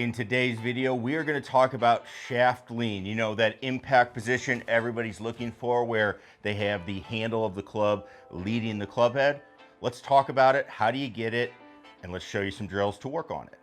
In today's video, we are going to talk about shaft lean. You know, that impact position everybody's looking for where they have the handle of the club leading the club head. Let's talk about it. How do you get it? And let's show you some drills to work on it.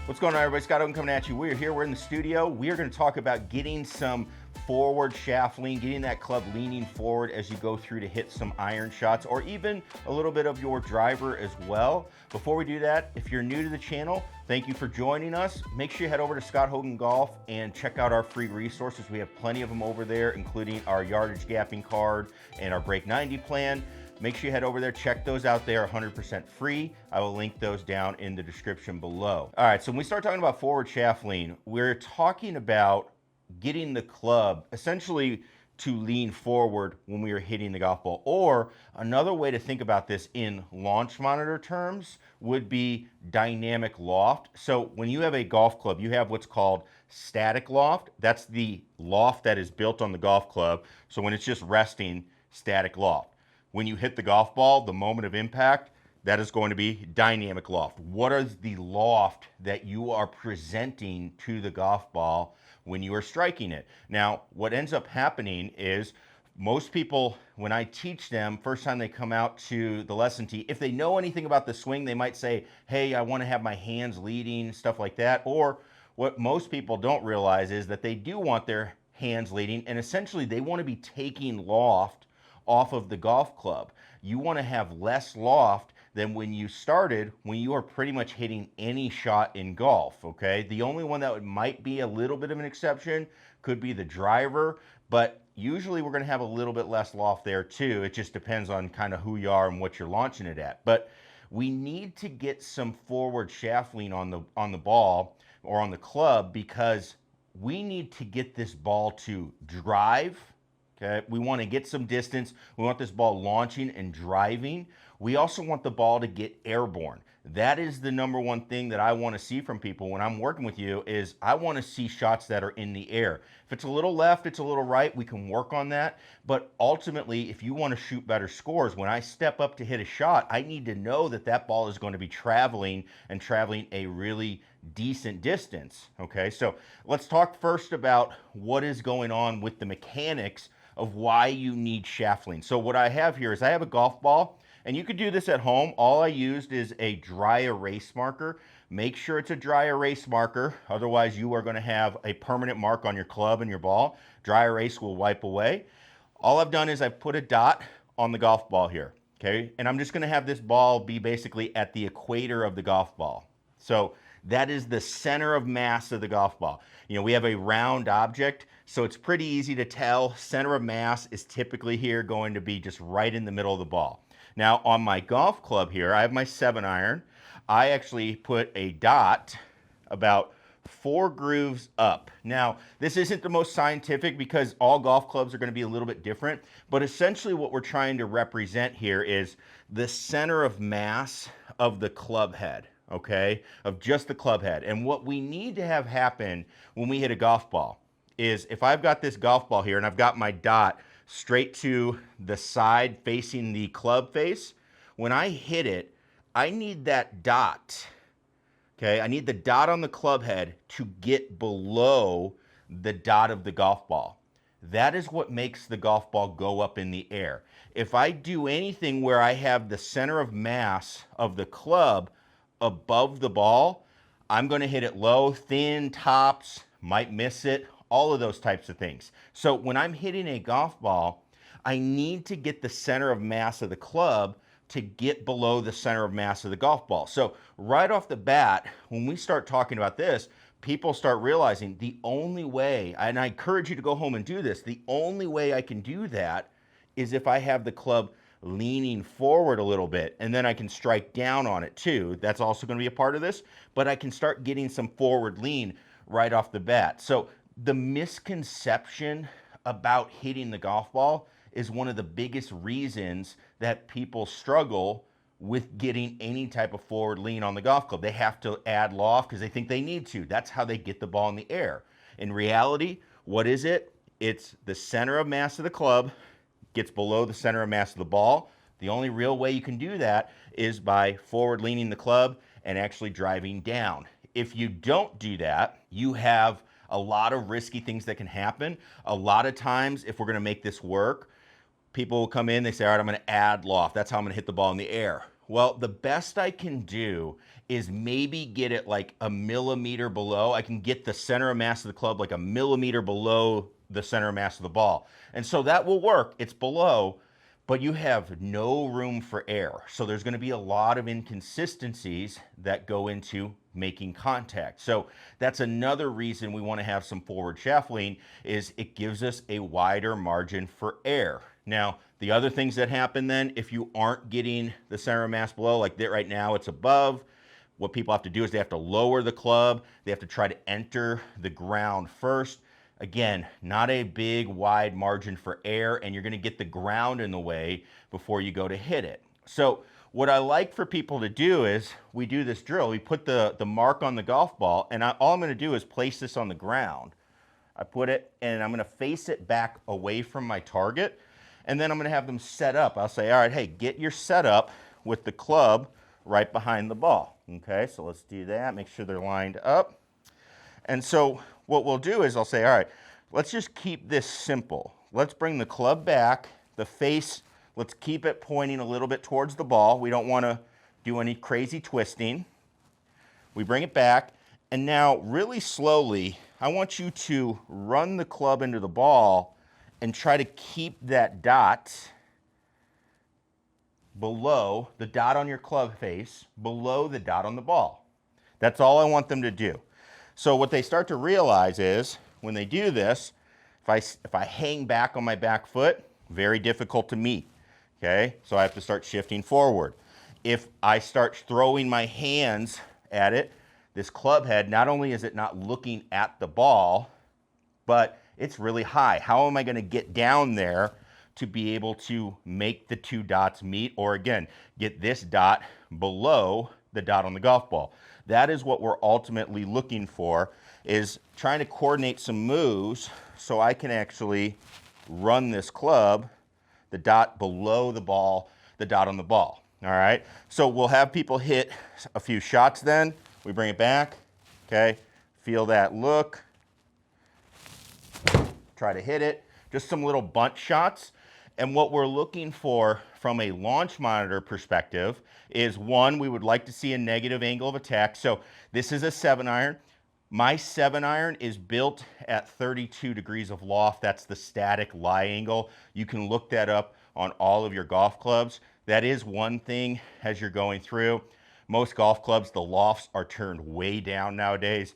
What's going on, everybody? Scott Oden coming at you. We're here, we're in the studio. We are going to talk about getting some forward shaft lean, getting that club leaning forward as you go through to hit some iron shots or even a little bit of your driver as well. Before we do that, if you're new to the channel, thank you for joining us. Make sure you head over to Scott Hogan Golf and check out our free resources. We have plenty of them over there, including our yardage gapping card and our Break 90 plan. Make sure you head over there, check those out. They are 100% free. I will link those down in the description below. All right, so when we start talking about forward shaft lean, we're talking about getting the club essentially to lean forward when we are hitting the golf ball. Or another way to think about this in launch monitor terms would be dynamic loft. So when you have a golf club, you have what's called static loft. That's the loft that is built on the golf club. So when it's just resting, static loft. When you hit the golf ball, the moment of impact, that is going to be dynamic loft. What is the loft that you are presenting to the golf ball when you are striking it? Now, what ends up happening is most people, when I teach them, first time they come out to the lesson tee, if they know anything about the swing, they might say, hey, I want to have my hands leading, stuff like that. Or what most people don't realize is that they do want their hands leading, and essentially they want to be taking loft off of the golf club. You want to have less loft than when you started, when you are pretty much hitting any shot in golf, okay? The only one that might be a little bit of an exception could be the driver, but usually we're going to have a little bit less loft there too. It just depends on kind of who you are and what you're launching it at. But we need to get some forward shaft lean on the ball or on the club because we need to get this ball to drive. Okay, we want to get some distance. We want this ball launching and driving. We also want the ball to get airborne. That is the number one thing that I want to see from people when I'm working with you is I want to see shots that are in the air. If it's a little left, it's a little right, we can work on that. But ultimately, if you want to shoot better scores, when I step up to hit a shot, I need to know that that ball is going to be traveling and traveling a really decent distance. Okay, so let's talk first about what is going on with the mechanics of why you need shaft lean. So what I have here is I have a golf ball, and you could do this at home. All I used is a dry erase marker. Make sure it's a dry erase marker, otherwise you are going to have a permanent mark on your club and your ball. Dry erase will wipe away. All I've done is I've put a dot on the golf ball here, okay? And I'm just going to have this ball be basically at the equator of the golf ball. So that is the center of mass of the golf ball. You know, we have a round object, so it's pretty easy to tell. Center of mass is typically here going to be just right in the middle of the ball. Now on my golf club here, I have my 7-iron. I actually put a dot about 4 grooves up. Now, this isn't the most scientific because all golf clubs are going to be a little bit different, but essentially what we're trying to represent here is the center of mass of the club head. Okay, of just the club head. And what we need to have happen when we hit a golf ball is if I've got this golf ball here and I've got my dot straight to the side facing the club face, when I hit it, I need that dot, okay? I need the dot on the club head to get below the dot of the golf ball. That is what makes the golf ball go up in the air. If I do anything where I have the center of mass of the club above the ball, I'm going to hit it low, thin, tops, might miss it, all of those types of things. So when I'm hitting a golf ball, I need to get the center of mass of the club to get below the center of mass of the golf ball. So right off the bat, when we start talking about this, people start realizing the only way, and I encourage you to go home and do this, the only way I can do that is if I have the club leaning forward a little bit, and then I can strike down on it too. That's also going to be a part of this, but I can start getting some forward lean right off the bat. So the misconception about hitting the golf ball is one of the biggest reasons that people struggle with getting any type of forward lean on the golf club. They have to add loft because they think they need to. That's how they get the ball in the air. In reality, what is it? It's the center of mass of the club gets below the center of mass of the ball. The only real way you can do that is by forward leaning the club and actually driving down. If you don't do that, you have a lot of risky things that can happen. A lot of times, if we're gonna make this work, people will come in, they say, all right, I'm gonna add loft. That's how I'm gonna hit the ball in the air. Well, the best I can do is maybe get it like a millimeter below. I can get the center of mass of the club like a millimeter below the center of mass of the ball. And so that will work. It's below, but you have no room for error. So there's gonna be a lot of inconsistencies that go into making contact. So that's another reason we wanna have some forward shaft lean, is it gives us a wider margin for error. Now, the other things that happen then, if you aren't getting the center of mass below, like that right now it's above, what people have to do is they have to lower the club, they have to try to enter the ground first. Again, not a big wide margin for error, and you're gonna get the ground in the way before you go to hit it. So what I like for people to do is, we do this drill, we put the mark on the golf ball, and all I'm gonna do is place this on the ground. I put it, and I'm gonna face it back away from my target, and then I'm gonna have them set up. I'll say, all right, hey, get your setup with the club right behind the ball. Okay, so let's do that, make sure they're lined up. And so what we'll do is I'll say, all right, let's just keep this simple. Let's bring the club back, the face, let's keep it pointing a little bit towards the ball. We don't wanna do any crazy twisting. We bring it back, and now really slowly, I want you to run the club into the ball and try to keep that dot below, the dot on your club face, below the dot on the ball. That's all I want them to do. So what they start to realize is, when they do this, if I hang back on my back foot, very difficult to meet, okay? So I have to start shifting forward. If I start throwing my hands at it, this club head, not only is it not looking at the ball, but it's really high. How am I gonna get down there to be able to make the two dots meet, or again, get this dot below the dot on the golf ball? That is what we're ultimately looking for, is trying to coordinate some moves so I can actually run this club, the dot below the ball, the dot on the ball, all right? So we'll have people hit a few shots then, we bring it back, okay? Feel that look, try to hit it, just some little bunt shots. And what we're looking for from a launch monitor perspective is, one, we would like to see a negative angle of attack. So this is a 7-iron. My 7-iron is built at 32 degrees of loft. That's the static lie angle. You can look that up on all of your golf clubs. That is one thing as you're going through. Most golf clubs, the lofts are turned way down nowadays,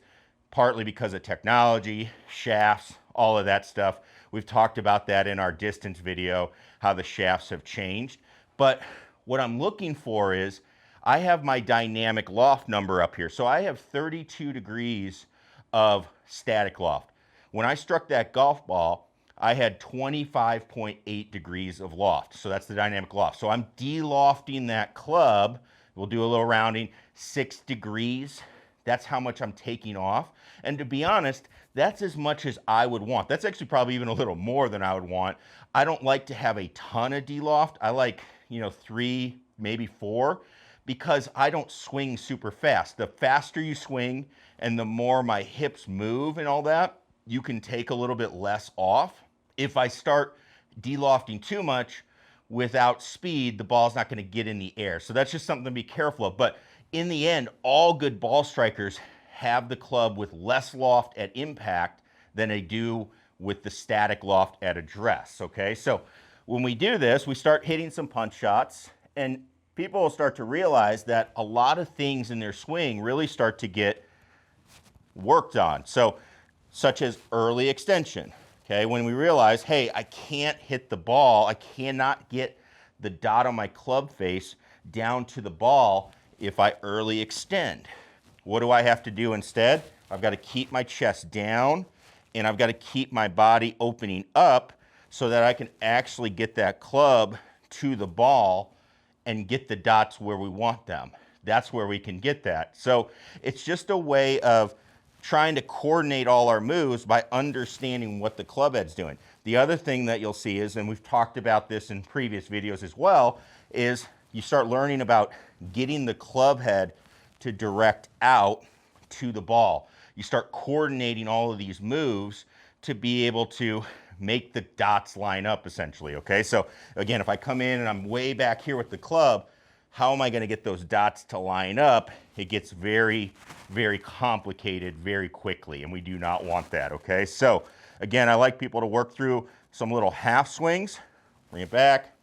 partly because of technology, shafts, all of that stuff. We've talked about that in our distance video, how the shafts have changed. But what I'm looking for is, I have my dynamic loft number up here. So I have 32 degrees of static loft. When I struck that golf ball, I had 25.8 degrees of loft. So that's the dynamic loft. So I'm de-lofting that club. We'll do a little rounding, 6 degrees. That's how much I'm taking off. And to be honest, that's as much as I would want. That's actually probably even a little more than I would want. I don't like to have a ton of de-loft. I like, 3, maybe 4, because I don't swing super fast. The faster you swing and the more my hips move and all that, you can take a little bit less off. If I start de-lofting too much without speed, the ball's not gonna get in the air. So that's just something to be careful of. But in the end, all good ball strikers have the club with less loft at impact than they do with the static loft at address, okay? So when we do this, we start hitting some punch shots, and people will start to realize that a lot of things in their swing really start to get worked on. So, such as early extension, okay? When we realize, hey, I can't hit the ball, I cannot get the dot on my club face down to the ball if I early extend. What do I have to do instead? I've got to keep my chest down, and I've got to keep my body opening up so that I can actually get that club to the ball and get the dots where we want them. That's where we can get that. So it's just a way of trying to coordinate all our moves by understanding what the club head's doing. The other thing that you'll see is, and we've talked about this in previous videos as well, is you start learning about getting the club head to direct out to the ball. You start coordinating all of these moves to be able to make the dots line up essentially, okay? So again, if I come in and I'm way back here with the club, how am I gonna get those dots to line up? It gets very, very complicated very quickly, and we do not want that, okay? So again, I like people to work through some little half swings, bring it back,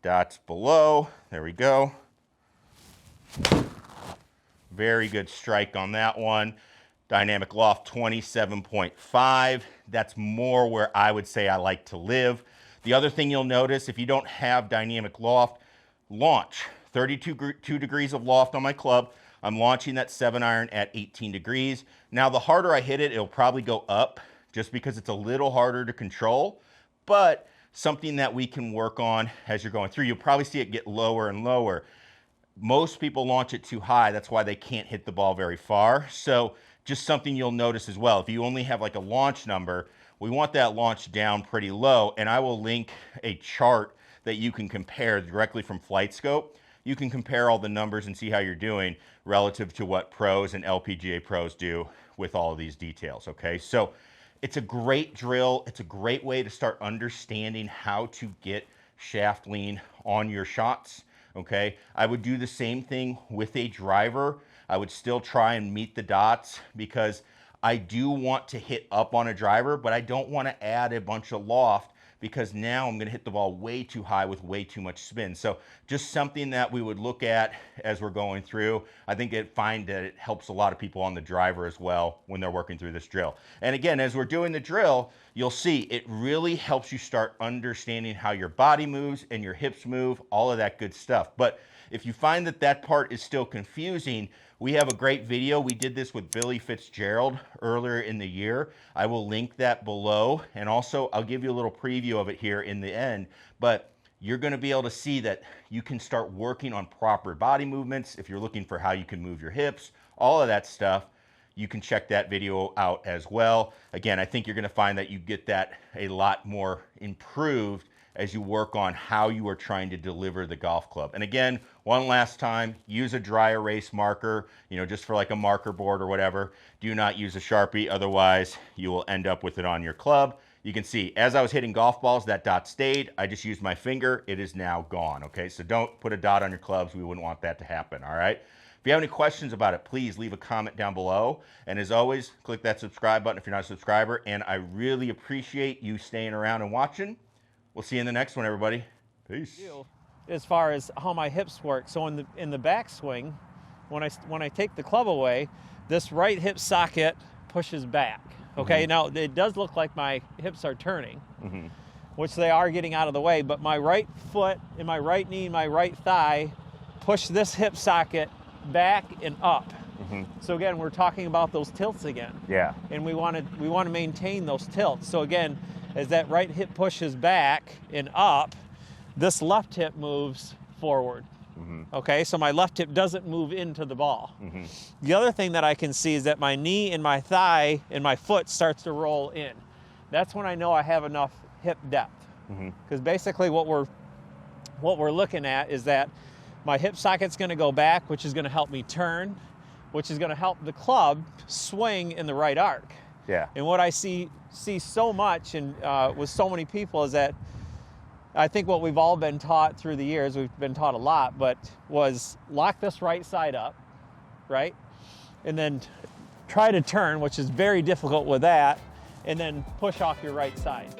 dots below, there we go. Very good strike on that one. Dynamic loft 27.5. That's more where I would say I like to live. The other thing you'll notice, if you don't have dynamic loft, launch. 32 degrees of loft on my club. I'm launching that 7-iron at 18 degrees. Now, the harder I hit it, it'll probably go up just because it's a little harder to control, but something that we can work on as you're going through. You'll probably see it get lower and lower. Most people launch it too high. That's why they can't hit the ball very far. So just something you'll notice as well. If you only have like a launch number, we want that launch down pretty low. And I will link a chart that you can compare directly from FlightScope. You can compare all the numbers and see how you're doing relative to what pros and LPGA pros do with all of these details, okay? So it's a great drill. It's a great way to start understanding how to get shaft lean on your shots, okay? I would do the same thing with a driver. I would still try and meet the dots because I do want to hit up on a driver, but I don't want to add a bunch of loft because now I'm going to hit the ball way too high with way too much spin. So just something that we would look at as we're going through. I think find that it helps a lot of people on the driver as well when they're working through this drill. And again, as we're doing the drill, you'll see it really helps you start understanding how your body moves and your hips move, all of that good stuff. But if you find that that part is still confusing, we have a great video. We did this with Billy Fitzgerald earlier in the year. I will link that below, and also I'll give you a little preview of it here in the end. But you're going to be able to see that you can start working on proper body movements. If you're looking for how you can move your hips, all of that stuff, you can check that video out as well. Again, I think you're going to find that you get that a lot more improved as you work on how you are trying to deliver the golf club. And again, one last time, use a dry erase marker, just for like a marker board or whatever. Do not use a Sharpie, otherwise you will end up with it on your club. You can see, as I was hitting golf balls, that dot stayed. I just used my finger. It is now gone, okay? So don't put a dot on your clubs. We wouldn't want that to happen, all right? If you have any questions about it, please leave a comment down below. And as always, click that subscribe button if you're not a subscriber. And I really appreciate you staying around and watching. We'll see you in the next one, everybody. Peace. As far as how my hips work, so in the backswing, when I take the club away, this right hip socket pushes back. Okay, Now it does look like my hips are turning, which they are getting out of the way, but my right foot and my right knee and my right thigh push this hip socket back and up. So again, we're talking about those tilts again. Yeah. And we want to maintain those tilts. So again, as that right hip pushes back and up, this left hip moves forward. Okay, so my left hip doesn't move into the ball. The other thing that I can see is that my knee and my thigh and my foot starts to roll in. That's when I know I have enough hip depth. Because basically what we're looking at is that my hip socket's going to go back, which is going to help me turn, which is going to help the club swing in the right arc. Yeah. And what I see so much and with so many people is that I think what we've all been taught through the years, we've been taught a lot, but was lock this right side up, right? And then try to turn, which is very difficult with that, and then push off your right side.